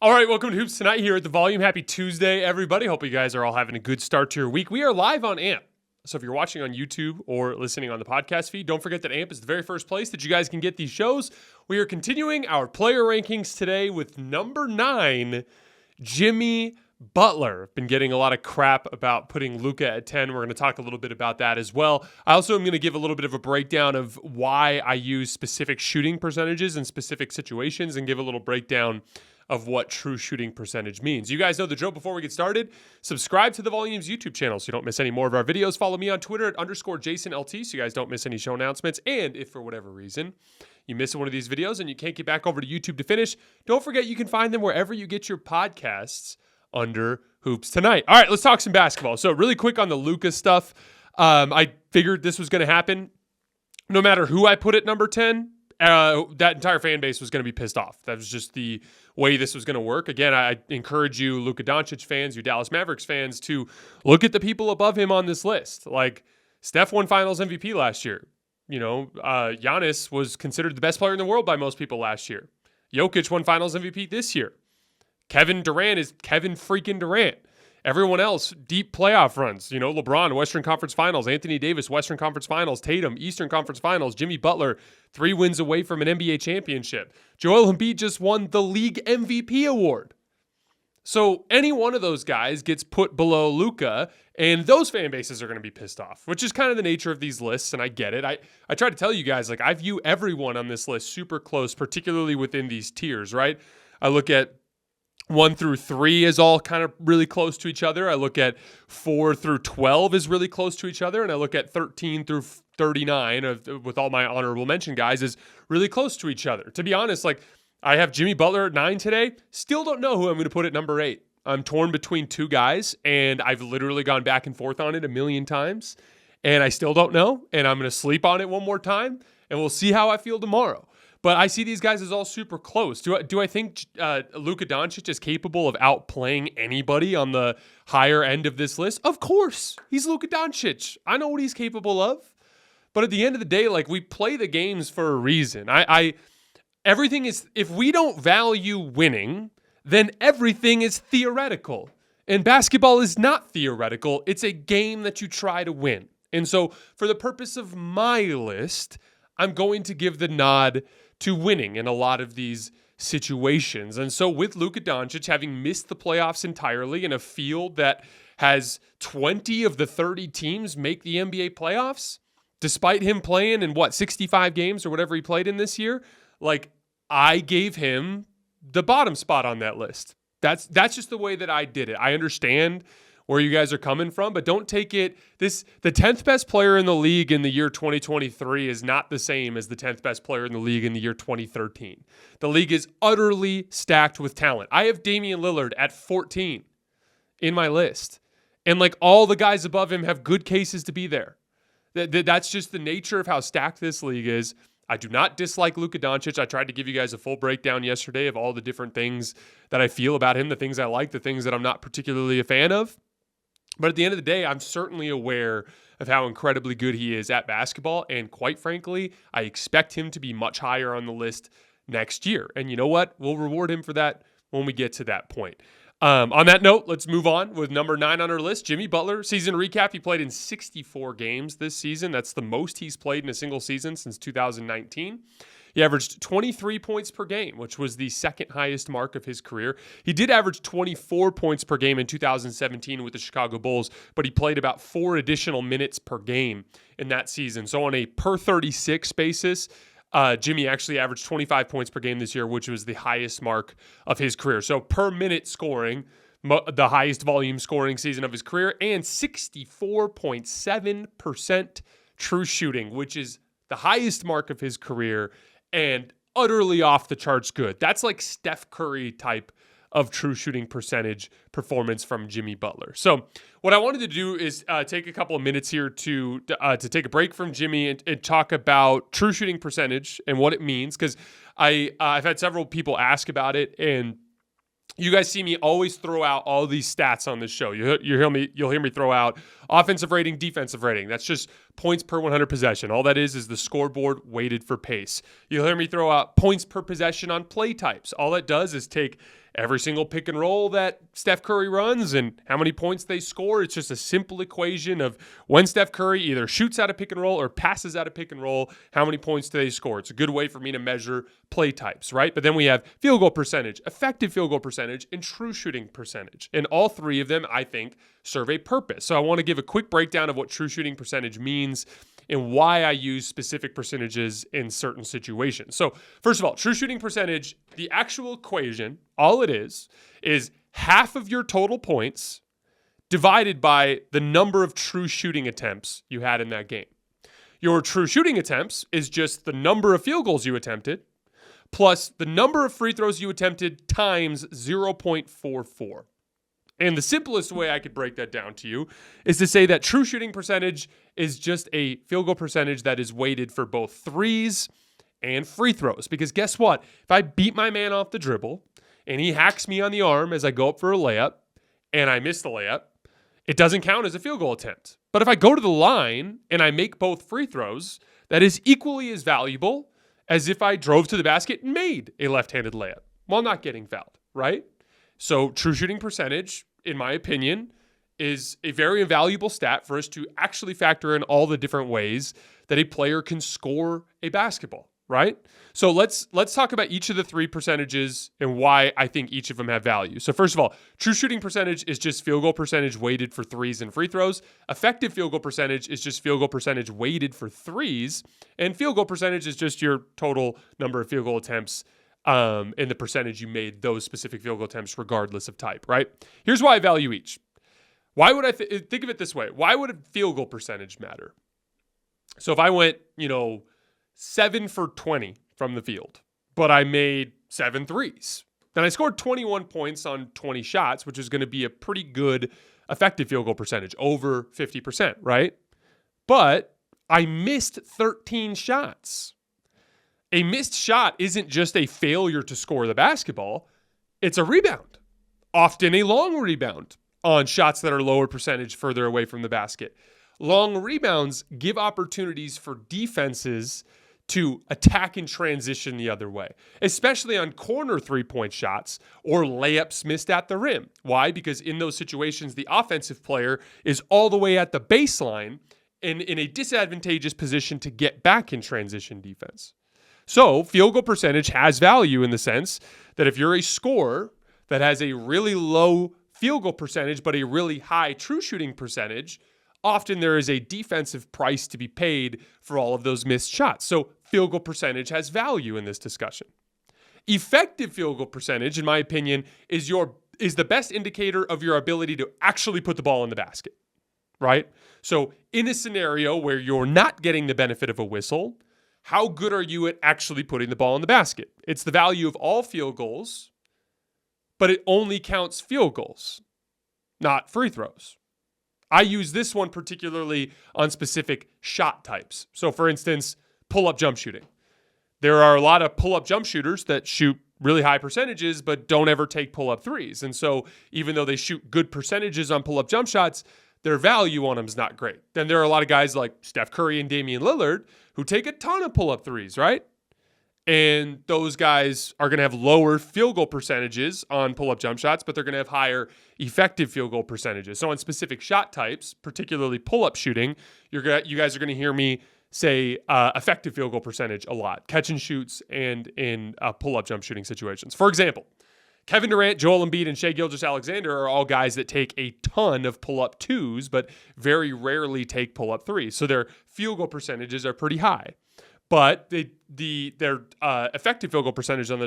All right, welcome to Hoops Tonight here at the Volume. Happy Tuesday, everybody. Hope you guys are all having a good start to your week. We are live on AMP. So if you're watching on YouTube or listening on the podcast feed, don't forget that AMP is the very first place that you guys can get these shows. We are continuing our player rankings today with number 9, Jimmy Butler. Been getting a lot of crap about putting Luka at 10. We're going to talk a little bit about that as well. I also am going to give a little bit of a breakdown of why I use specific shooting percentages in specific situations and give a little breakdown of what true shooting percentage means. You guys know the drill. Before we get started, subscribe to the Volume's YouTube channel so you don't miss any more of our videos. Follow me on Twitter at _JasonLT so you guys don't miss any show announcements. And if for whatever reason you miss one of these videos and you can't get back over to YouTube to finish, don't forget you can find them wherever you get your podcasts under Hoops Tonight. All right, let's talk some basketball. So really quick on the Luka stuff. I figured this was going to happen. No matter who I put at number 10, that entire fan base was going to be pissed off. That was just the way this was going to work. Again, I encourage you Luka Doncic fans, you Dallas Mavericks fans, to look at the people above him on this list. Like, Steph won Finals MVP last year. You know, Giannis was considered the best player in the world by most people last year. Jokic won Finals MVP this year. Kevin Durant is Kevin freaking Durant. Everyone else, deep playoff runs. You know, LeBron, Western Conference Finals. Anthony Davis, Western Conference Finals. Tatum, Eastern Conference Finals. Jimmy Butler, 3 wins away from an NBA championship. Joel Embiid just won the league MVP award. So any one of those guys gets put below Luka, and those fan bases are going to be pissed off, which is kind of the nature of these lists, and I get it. I try to tell you guys, like, I view everyone on this list super close, particularly within these tiers, right? I look at 1 through 3 is all kind of really close to each other. I look at 4 through 12 is really close to each other. And I look at 13 through 39 with all my honorable mention guys is really close to each other. To be honest, like, I have Jimmy Butler at 9 today. Still don't know who I'm going to put at number 8. I'm torn between 2 guys, and I've literally gone back and forth on it a million times. And I still don't know. And I'm going to sleep on it one more time, and we'll see how I feel tomorrow. But I see these guys as all super close. Do I think Luka Doncic is capable of outplaying anybody on the higher end of this list? Of course. He's Luka Doncic. I know what he's capable of. But at the end of the day, like, we play the games for a reason. Everything is, if we don't value winning, then everything is theoretical. And basketball is not theoretical. It's a game that you try to win. And so for the purpose of my list, I'm going to give the nod to winning in a lot of these situations. And so with Luka Doncic having missed the playoffs entirely in a field that has 20 of the 30 teams make the NBA playoffs, despite him playing in 65 games or whatever he played in this year, like, I gave him the bottom spot on that list. That's just the way that I did it. I understand where you guys are coming from, but don't take it. The 10th best player in the league in the year 2023 is not the same as the 10th best player in the league in the year 2013. The league is utterly stacked with talent. I have Damian Lillard at 14 in my list, and like, all the guys above him have good cases to be there. That's just the nature of how stacked this league is. I do not dislike Luka Doncic. I tried to give you guys a full breakdown yesterday of all the different things that I feel about him, the things I like, the things that I'm not particularly a fan of. But at the end of the day, I'm certainly aware of how incredibly good he is at basketball. And quite frankly, I expect him to be much higher on the list next year. And you know what? We'll reward him for that when we get to that point. On that note, let's move on with number 9 on our list, Jimmy Butler. Season recap, he played in 64 games this season. That's the most he's played in a single season since 2019. He averaged 23 points per game, which was the second highest mark of his career. He did average 24 points per game in 2017 with the Chicago Bulls, but he played about 4 additional minutes per game in that season. So on a per 36 basis, Jimmy actually averaged 25 points per game this year, which was the highest mark of his career. So per minute scoring, the highest volume scoring season of his career, and 64.7% true shooting, which is the highest mark of his career and utterly off the charts good. That's like Steph Curry type of true shooting percentage performance from Jimmy Butler. So what I wanted to do is take a couple of minutes here to take a break from Jimmy and talk about true shooting percentage and what it means, because I've had several people ask about it, and you guys see me always throw out all these stats on this show. You'll hear me throw out offensive rating, defensive rating. That's just points per 100 possession. All that is the scoreboard weighted for pace. You'll hear me throw out points per possession on play types. All that does is take every single pick and roll that Steph Curry runs and how many points they score. It's just a simple equation of when Steph Curry either shoots out of pick and roll or passes out of pick and roll, how many points do they score? It's a good way for me to measure play types, right? But then we have field goal percentage, effective field goal percentage, and true shooting percentage. And all three of them, I think, serve a purpose. So I want to give a quick breakdown of what true shooting percentage means and why I use specific percentages in certain situations. So first of all, true shooting percentage, the actual equation, all it is half of your total points divided by the number of true shooting attempts you had in that game. Your true shooting attempts is just the number of field goals you attempted plus the number of free throws you attempted times 0.44. And the simplest way I could break that down to you is to say that true shooting percentage is just a field goal percentage that is weighted for both threes and free throws. Because guess what? If I beat my man off the dribble and he hacks me on the arm as I go up for a layup and I miss the layup, it doesn't count as a field goal attempt. But if I go to the line and I make both free throws, that is equally as valuable as if I drove to the basket and made a left-handed layup while not getting fouled, right? So true shooting percentage, in my opinion, is a very valuable stat for us to actually factor in all the different ways that a player can score a basketball, right? So let's talk about each of the three percentages and why I think each of them have value. So first of all, true shooting percentage is just field goal percentage weighted for threes and free throws. Effective field goal percentage is just field goal percentage weighted for threes. And field goal percentage is just your total number of field goal attempts and the percentage you made those specific field goal attempts regardless of type, right? Here's why I value each. Why would I think of it this way? Why would a field goal percentage matter? So if I went, 7 for 20 from the field, but I made 7 threes, then I scored 21 points on 20 shots, which is going to be a pretty good effective field goal percentage, over 50%, right? But I missed 13 shots. A missed shot isn't just a failure to score the basketball. It's a rebound, often a long rebound on shots that are lower percentage further away from the basket. Long rebounds give opportunities for defenses to attack and transition the other way, especially on corner three-point shots or layups missed at the rim. Why? Because in those situations, the offensive player is all the way at the baseline and in a disadvantageous position to get back in transition defense. So field goal percentage has value in the sense that if you're a scorer that has a really low field goal percentage but a really high true shooting percentage, often there is a defensive price to be paid for all of those missed shots. So field goal percentage has value in this discussion. Effective field goal percentage, in my opinion, is the best indicator of your ability to actually put the ball in the basket, right? So in a scenario where you're not getting the benefit of a whistle, how good are you at actually putting the ball in the basket? It's the value of all field goals, but it only counts field goals, not free throws. I use this one particularly on specific shot types. So for instance, pull-up jump shooting. There are a lot of pull-up jump shooters that shoot really high percentages but don't ever take pull-up threes. And so even though they shoot good percentages on pull-up jump shots, their value on them is not great. Then there are a lot of guys like Steph Curry and Damian Lillard who take a ton of pull-up threes, right? And those guys are going to have lower field goal percentages on pull-up jump shots, but they're going to have higher effective field goal percentages. So on specific shot types, particularly pull-up shooting, you guys are going to hear me say effective field goal percentage a lot, catch and shoots and in pull-up jump shooting situations. For example, Kevin Durant, Joel Embiid, and Shai Gilgeous-Alexander are all guys that take a ton of pull-up twos, but very rarely take pull-up threes. So their field goal percentages are pretty high. But their effective field goal percentage on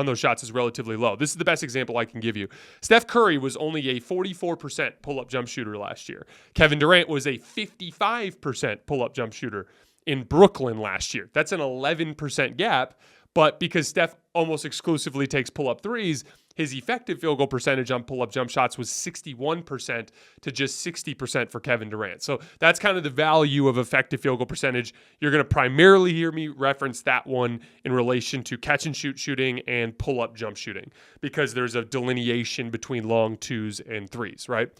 those shots is relatively low. This is the best example I can give you. Steph Curry was only a 44% pull-up jump shooter last year. Kevin Durant was a 55% pull-up jump shooter in Brooklyn last year. That's an 11% gap. But because Steph almost exclusively takes pull-up threes, his effective field goal percentage on pull-up jump shots was 61% to just 60% for Kevin Durant. So that's kind of the value of effective field goal percentage. You're going to primarily hear me reference that one in relation to catch and shoot shooting and pull-up jump shooting because there's a delineation between long twos and threes, right?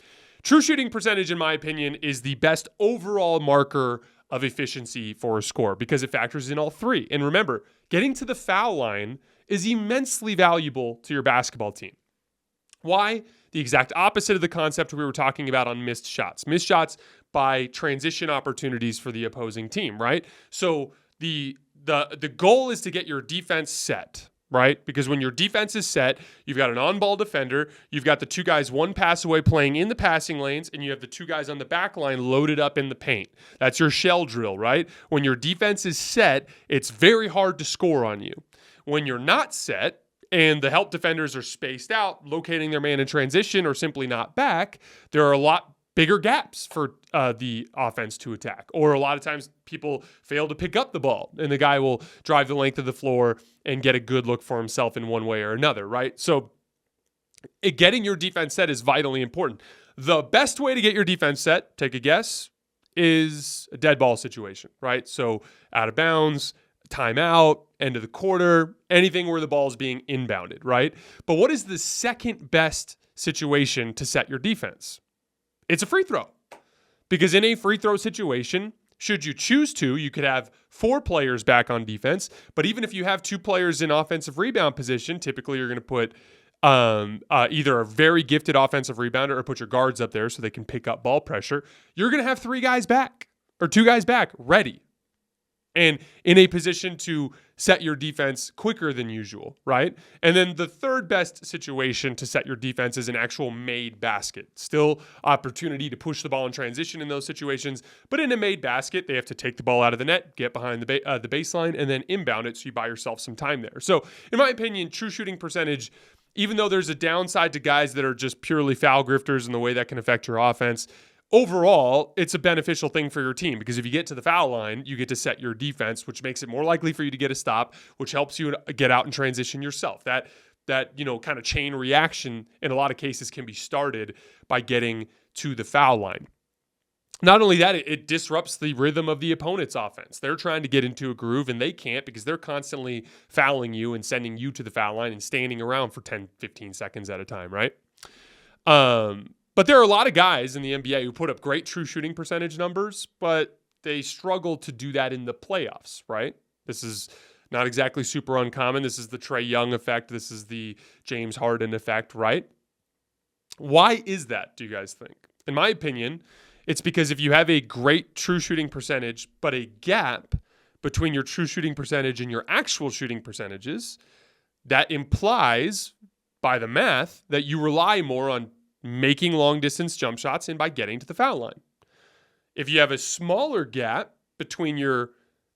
True shooting percentage, in my opinion, is the best overall marker of efficiency for a score because it factors in all three. And remember, getting to the foul line is immensely valuable to your basketball team. Why? The exact opposite of the concept we were talking about on missed shots. Missed shots by transition opportunities for the opposing team, right? So the goal is to get your defense set, right? Because when your defense is set, you've got an on-ball defender, you've got the two guys one pass away playing in the passing lanes, and you have the two guys on the back line loaded up in the paint. That's your shell drill, right? When your defense is set, it's very hard to score on you. When you're not set, and the help defenders are spaced out, locating their man in transition or simply not back, there are a lot bigger gaps for the offense to attack. Or a lot of times people fail to pick up the ball, and the guy will drive the length of the floor and get a good look for himself in one way or another, right? So getting your defense set is vitally important. The best way to get your defense set, take a guess, is a dead ball situation, right? So out of bounds, timeout, end of the quarter, anything where the ball is being inbounded, right? But what is the second best situation to set your defense? It's a free throw. Because in a free throw situation, should you choose to, you could have 4 players back on defense. But even if you have 2 players in offensive rebound position, typically you're going to put either a very gifted offensive rebounder or put your guards up there so they can pick up ball pressure. You're going to have 3 guys back or 2 guys back ready and in a position to set your defense quicker than usual, right? And then the third best situation to set your defense is an actual made basket. Still opportunity to push the ball in transition in those situations, but in a made basket, they have to take the ball out of the net, get behind the baseline, and then inbound it so you buy yourself some time there. So in my opinion, true shooting percentage, even though there's a downside to guys that are just purely foul grifters and the way that can affect your offense, overall, it's a beneficial thing for your team because if you get to the foul line, you get to set your defense, which makes it more likely for you to get a stop, which helps you get out and transition yourself. That kind of chain reaction in a lot of cases can be started by getting to the foul line. Not only that, it disrupts the rhythm of the opponent's offense. They're trying to get into a groove and they can't because they're constantly fouling you and sending you to the foul line and standing around for 10, 15 seconds at a time, right? But there are a lot of guys in the NBA who put up great true shooting percentage numbers, but they struggle to do that in the playoffs, right? This is not exactly super uncommon. This is the Trae Young effect. This is the James Harden effect, right? Why is that, do you guys think? In my opinion, it's because if you have a great true shooting percentage, but a gap between your true shooting percentage and your actual shooting percentages, that implies, by the math, that you rely more on making long-distance jump shots and by getting to the foul line. If you have a smaller gap between your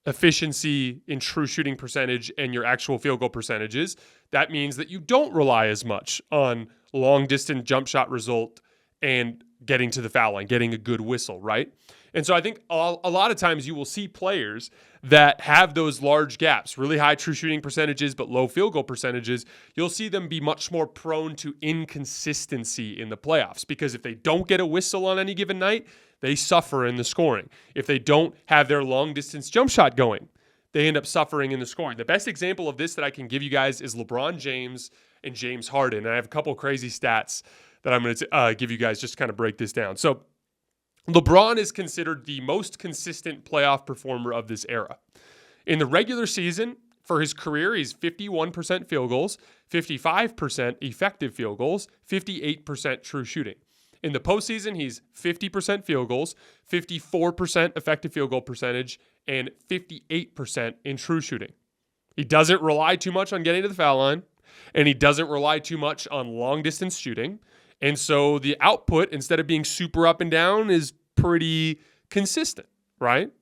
efficiency in true shooting percentage and your actual field goal percentages, that means that you don't rely as much on long-distance jump shot result and getting to the foul line, getting a good whistle, right? And so I think a lot of times you will see players that have those large gaps, really high true shooting percentages, but low field goal percentages. You'll see them be much more prone to inconsistency in the playoffs because if they don't get a whistle on any given night, they suffer in the scoring. If they don't have their long distance jump shot going, they end up suffering in the scoring. The best example of this that I can give you guys is LeBron James and James Harden. And I have a couple crazy stats that I'm going to give you guys just to kind of break this down. So LeBron is considered the most consistent playoff performer of this era. In the regular season, for his career, he's 51% field goals, 55% effective field goals, 58% true shooting. In the postseason, he's 50% field goals, 54% effective field goal percentage, and 58% in true shooting. He doesn't rely too much on getting to the foul line, and he doesn't rely too much on long-distance shooting. And so the output, instead of being super up and down, is pretty consistent, right?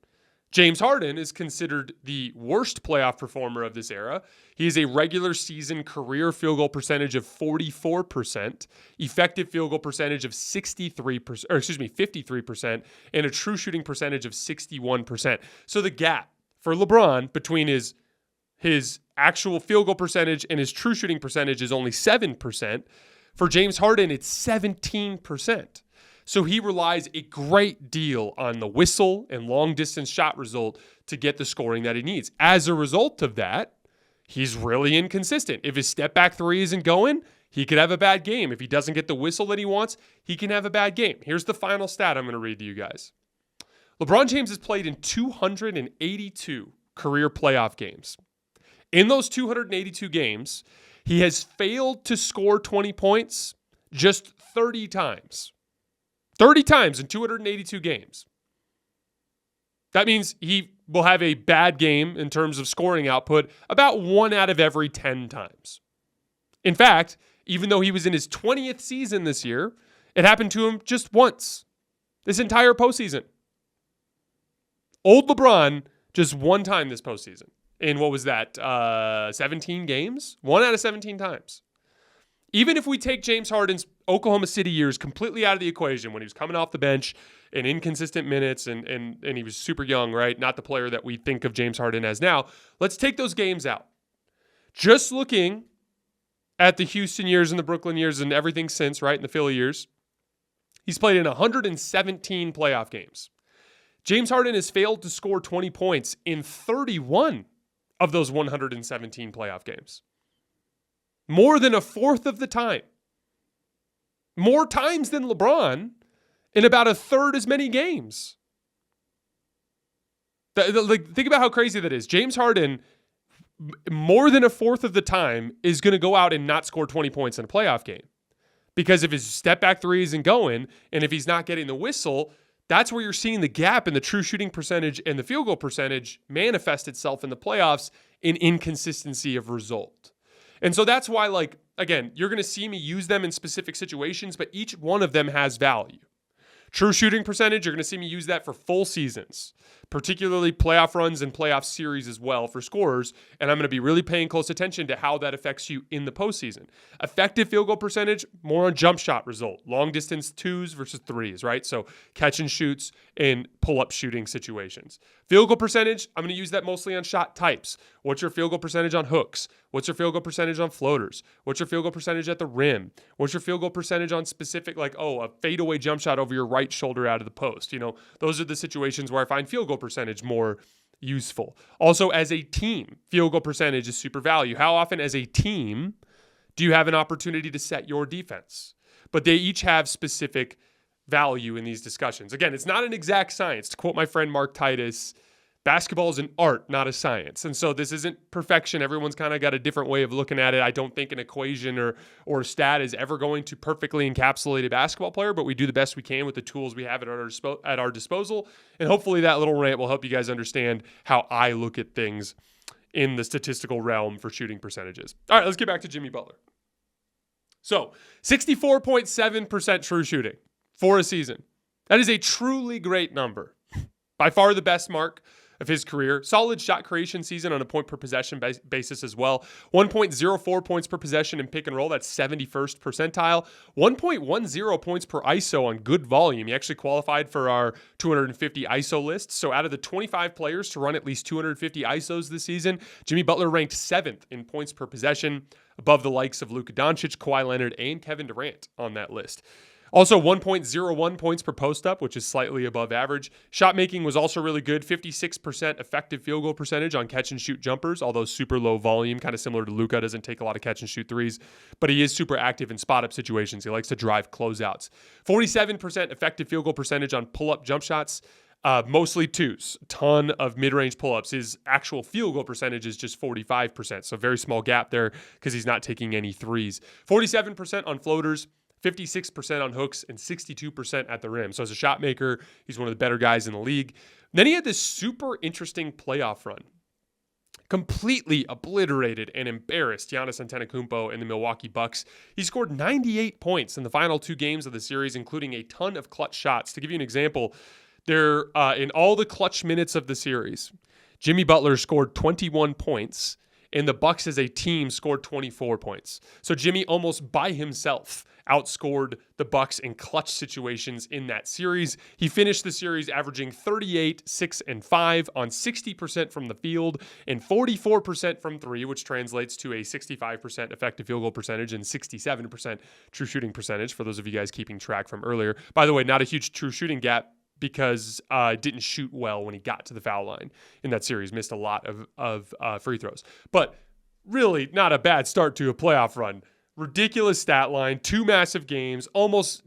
James Harden is considered the worst playoff performer of this era. He has a regular season career field goal percentage of 44%, effective field goal percentage of 53%, and a true shooting percentage of 61%. So the gap for LeBron between his actual field goal percentage and his true shooting percentage is only 7%. For James Harden, it's 17%. So he relies a great deal on the whistle and long-distance shot result to get the scoring that he needs. As a result of that, he's really inconsistent. If his step-back three isn't going, he could have a bad game. If he doesn't get the whistle that he wants, he can have a bad game. Here's the final stat I'm going to read to you guys. LeBron James has played in 282 career playoff games. In those 282 games, he has failed to score 20 points just 30 times. 30 times in 282 games. That means he will have a bad game in terms of scoring output about 1 out of every 10 times. In fact, even though he was in his 20th season this year, it happened to him just once this entire postseason. Old LeBron just one time this postseason. In what was that, 17 games? 1 out of 17 times. Even if we take James Harden's Oklahoma City years completely out of the equation, when he was coming off the bench in inconsistent minutes and he was super young, right? Not the player that we think of James Harden as now. Let's take those games out. Just looking at the Houston years and the Brooklyn years and everything since, right, in the Philly years, he's played in 117 playoff games. James Harden has failed to score 20 points in 31 of those 117 playoff games. More than a fourth of the time. More times than LeBron in about a third as many games. Think about how crazy that is. James Harden, more than a fourth of the time, is going to go out and not score 20 points in a playoff game. Because if his step back three isn't going, and if he's not getting the whistle, that's where you're seeing the gap in the true shooting percentage and the field goal percentage manifest itself in the playoffs in inconsistency of result. And so that's why, again, you're going to see me use them in specific situations, but each one of them has value. True shooting percentage, you're going to see me use that for full seasons, particularly playoff runs and playoff series as well for scorers. And I'm going to be really paying close attention to how that affects you in the postseason. Effective field goal percentage, more on jump shot result, long distance 2s versus 3s, right? So catch and shoots and pull-up shooting situations. Field goal percentage, I'm going to use that mostly on shot types. What's your field goal percentage on hooks? What's your field goal percentage on floaters? What's your field goal percentage at the rim? What's your field goal percentage on specific, a fadeaway jump shot over your right shoulder out of the post? Those are the situations where I find field goal percentage more useful. Also, as a team, field goal percentage is super value. How often as a team do you have an opportunity to set your defense? But they each have specific value in these discussions. Again, it's not an exact science. To quote my friend Mark Titus, basketball is an art, not a science. And so this isn't perfection. Everyone's kind of got a different way of looking at it. I don't think an equation or a stat is ever going to perfectly encapsulate a basketball player, but we do the best we can with the tools we have at our disposal. And hopefully that little rant will help you guys understand how I look at things in the statistical realm for shooting percentages. All right, let's get back to Jimmy Butler. So 64.7% true shooting for a season. That is a truly great number. By far the best mark of his career. Solid shot creation season on a point per possession basis as well. 1.04 points per possession in pick and roll. That's 71st percentile. 1.10 points per ISO on good volume. He actually qualified for our 250 ISO list. So out of the 25 players to run at least 250 ISOs this season, Jimmy Butler ranked 7th in points per possession, above the likes of Luka Doncic, Kawhi Leonard, and Kevin Durant on that list. Also 1.01 points per post-up, which is slightly above average. Shot making was also really good. 56% effective field goal percentage on catch-and-shoot jumpers, although super low volume, kind of similar to Luka. Doesn't take a lot of catch-and-shoot threes, but he is super active in spot-up situations. He likes to drive closeouts. 47% effective field goal percentage on pull-up jump shots, mostly 2s. Ton of mid-range pull-ups. His actual field goal percentage is just 45%, so very small gap there because he's not taking any 3s. 47% on floaters, 56% on hooks, and 62% at the rim. So as a shot maker, he's one of the better guys in the league. Then he had this super interesting playoff run. Completely obliterated and embarrassed Giannis Antetokounmpo and the Milwaukee Bucks. He scored 98 points in the final 2 games of the series, including a ton of clutch shots. To give you an example, in all the clutch minutes of the series, Jimmy Butler scored 21 points, and the Bucks as a team scored 24 points. So Jimmy almost by himself outscored the Bucks in clutch situations in that series. He finished the series averaging 38, 6, and 5 on 60% from the field and 44% from 3, which translates to a 65% effective field goal percentage and 67% true shooting percentage, for those of you guys keeping track from earlier. By the way, not a huge true shooting gap because didn't shoot well when he got to the foul line in that series. Missed a lot of free throws. But really not a bad start to a playoff run. Ridiculous stat line, 2 massive games, almost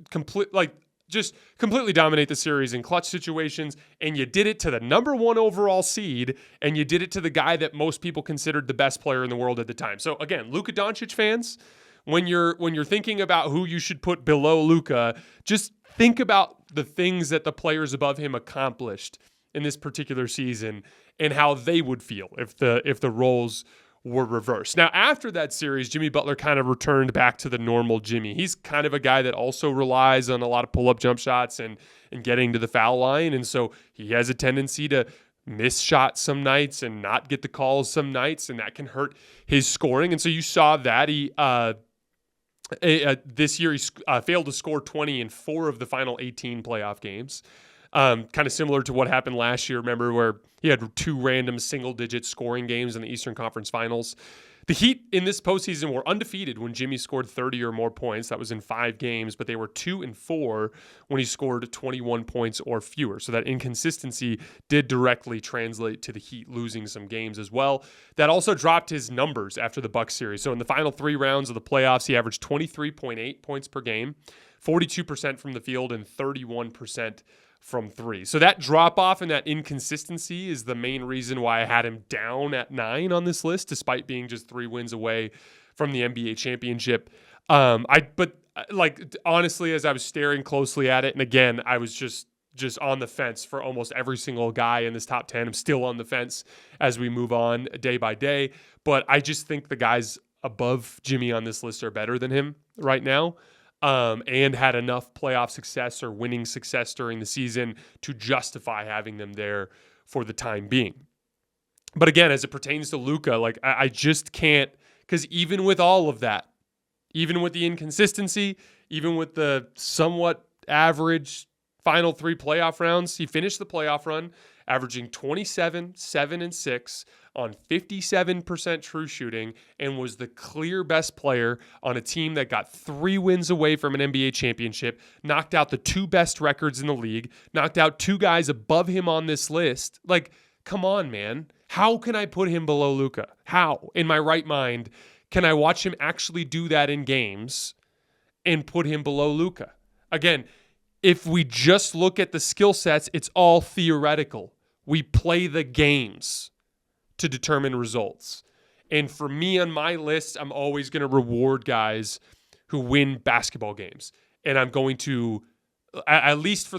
just completely dominate the series in clutch situations, and you did it to the number 1 overall seed, and you did it to the guy that most people considered the best player in the world at the time. So again, Luka Doncic fans, when you're thinking about who you should put below Luka, just think about the things that the players above him accomplished in this particular season and how they would feel if the roles were reversed. Now, after that series, Jimmy Butler kind of returned back to the normal Jimmy. He's kind of a guy that also relies on a lot of pull-up jump shots and getting to the foul line, and so he has a tendency to miss shots some nights and not get the calls some nights, and that can hurt his scoring. And so you saw that he this year he failed to score 20 in 4 of the final 18 playoff games. Kind of similar to what happened last year, remember, where he had 2 random single-digit scoring games in the Eastern Conference Finals. The Heat in this postseason were undefeated when Jimmy scored 30 or more points. That was in 5 games, but they were 2-4 when he scored 21 points or fewer. So that inconsistency did directly translate to the Heat losing some games as well. That also dropped his numbers after the Bucks series. So in the final 3 rounds of the playoffs, he averaged 23.8 points per game, 42% from the field, and 31% from 3. So that drop off and that inconsistency is the main reason why I had him down at 9 on this list, despite being just 3 wins away from the NBA championship. But honestly, as I was staring closely at it, and again, I was just on the fence for almost every single guy in this top 10. I'm still on the fence as we move on day by day, but I just think the guys above Jimmy on this list are better than him right now. And had enough playoff success or winning success during the season to justify having them there for the time being. But again, as it pertains to Luka, I just can't, because even with all of that, even with the inconsistency, even with the somewhat average final 3 playoff rounds, he finished the playoff run averaging 27, 7, and 6 on 57% true shooting and was the clear best player on a team that got 3 wins away from an NBA championship, knocked out the 2 best records in the league, knocked out 2 guys above him on this list. Come on, man. How can I put him below Luka? How, in my right mind, can I watch him actually do that in games and put him below Luka? Again, if we just look at the skill sets, it's all theoretical. We play the games to determine results. And for me on my list, I'm always going to reward guys who win basketball games. And I'm going to, at least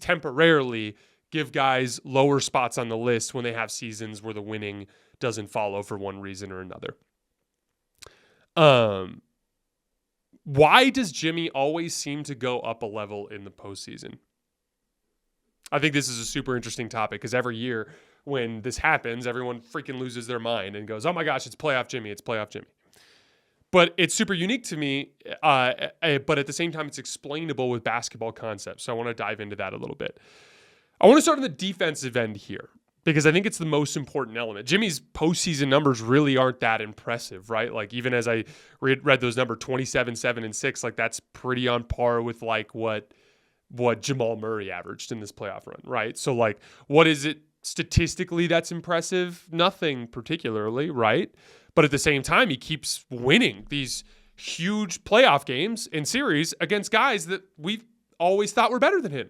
temporarily, give guys lower spots on the list when they have seasons where the winning doesn't follow for one reason or another. Why does Jimmy always seem to go up a level in the postseason? I think this is a super interesting topic because every year when this happens, everyone freaking loses their mind and goes, oh my gosh, it's playoff Jimmy, it's playoff Jimmy. But it's super unique to me, but at the same time, it's explainable with basketball concepts. So I want to dive into that a little bit. I want to start on the defensive end here, because I think it's the most important element. Jimmy's postseason numbers really aren't that impressive, right? Even as I read those numbers, 27, 7, and 6, that's pretty on par with what Jamal Murray averaged in this playoff run, right? So what is it statistically that's impressive? Nothing particularly, right? But at the same time, he keeps winning these huge playoff games and series against guys that we've always thought were better than him.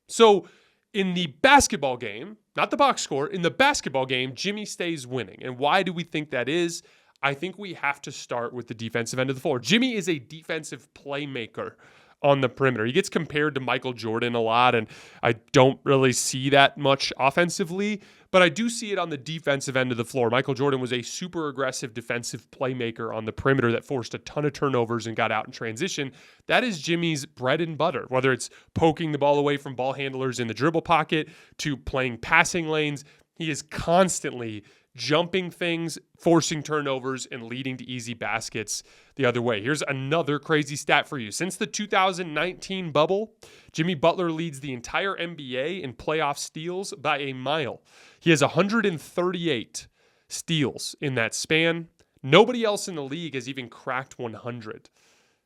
So in the basketball game, not the box score, in the basketball game, Jimmy stays winning. And why do we think that is? I think we have to start with the defensive end of the floor. Jimmy is a defensive playmaker on the perimeter. He gets compared to Michael Jordan a lot, and I don't really see that much offensively, but I do see it on the defensive end of the floor. Michael Jordan was a super aggressive defensive playmaker on the perimeter that forced a ton of turnovers and got out in transition. That is Jimmy's bread and butter, whether it's poking the ball away from ball handlers in the dribble pocket to playing passing lanes. He is constantly jumping things, forcing turnovers, and leading to easy baskets the other way. Here's another crazy stat for you. Since the 2019 bubble, Jimmy Butler leads the entire NBA in playoff steals by a mile. He has 138 steals in that span. Nobody else in the league has even cracked 100.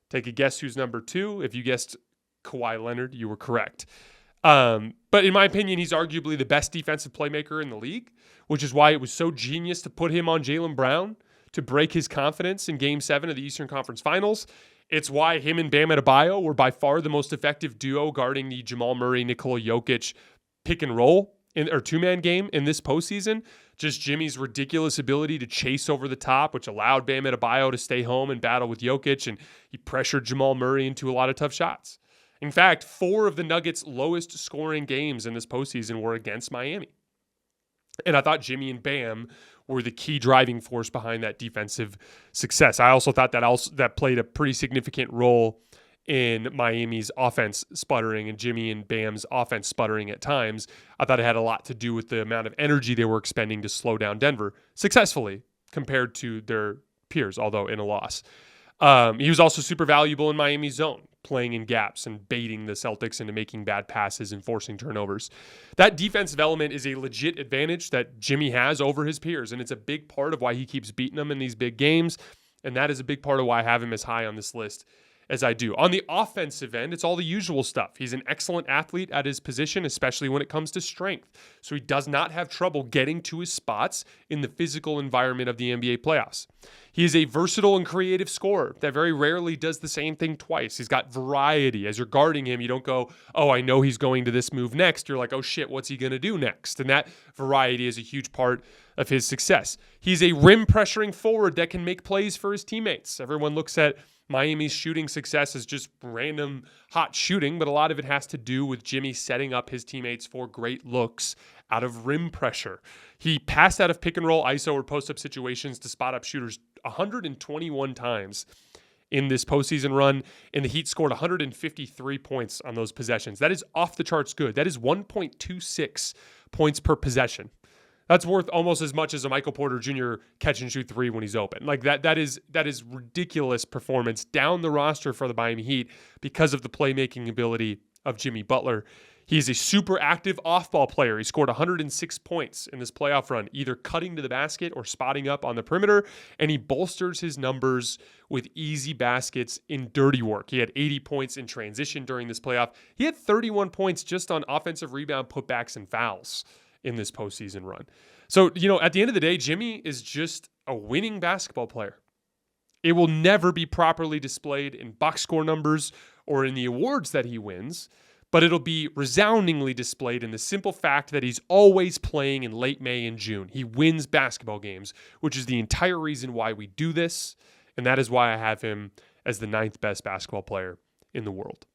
Take a guess who's number 2. If you guessed Kawhi Leonard, you were correct. But in my opinion, he's arguably the best defensive playmaker in the league, which is why it was so genius to put him on Jaylen Brown to break his confidence in Game 7 of the Eastern Conference Finals. It's why him and Bam Adebayo were by far the most effective duo guarding the Jamal Murray, Nikola Jokic pick and roll or 2-man game in this postseason, Just Jimmy's ridiculous ability to chase over the top, which allowed Bam Adebayo to stay home and battle with Jokic, and he pressured Jamal Murray into a lot of tough shots. In fact, 4 of the Nuggets' lowest scoring games in this postseason were against Miami. And I thought Jimmy and Bam were the key driving force behind that defensive success. I also thought that played a pretty significant role in Miami's offense sputtering and Jimmy and Bam's offense sputtering at times. I thought it had a lot to do with the amount of energy they were expending to slow down Denver successfully compared to their peers, although in a loss. He was also super valuable in Miami's zone, playing in gaps and baiting the Celtics into making bad passes and forcing turnovers. That defensive element is a legit advantage that Jimmy has over his peers, and it's a big part of why he keeps beating them in these big games, and that is a big part of why I have him as high on this list as I do. On the offensive end, it's all the usual stuff. He's an excellent athlete at his position, especially when it comes to strength. So he does not have trouble getting to his spots in the physical environment of the NBA playoffs. He is a versatile and creative scorer that very rarely does the same thing twice. He's got variety. As you're guarding him, you don't go, oh, I know he's going to this move next. You're like, oh shit, what's he going to do next? And that variety is a huge part of his success. He's a rim pressuring forward that can make plays for his teammates. Everyone looks at Miami's shooting success is just random hot shooting, but a lot of it has to do with Jimmy setting up his teammates for great looks out of rim pressure. He passed out of pick and roll, ISO, or post-up situations to spot up shooters 121 times in this postseason run, and the Heat scored 153 points on those possessions. That is off the charts good. That is 1.26 points per possession. That's worth almost as much as a Michael Porter Jr. catch and shoot 3 when he's open. Like that is ridiculous performance down the roster for the Miami Heat because of the playmaking ability of Jimmy Butler. He's a super active off-ball player. He scored 106 points in this playoff run, either cutting to the basket or spotting up on the perimeter, and he bolsters his numbers with easy baskets in dirty work. He had 80 points in transition during this playoff. He had 31 points just on offensive rebound, putbacks, and fouls in this postseason run. So, at the end of the day, Jimmy is just a winning basketball player. It will never be properly displayed in box score numbers or in the awards that he wins, but it'll be resoundingly displayed in the simple fact that he's always playing in late May and June. He wins basketball games, which is the entire reason why we do this, and that is why I have him as the 9th best basketball player in the world.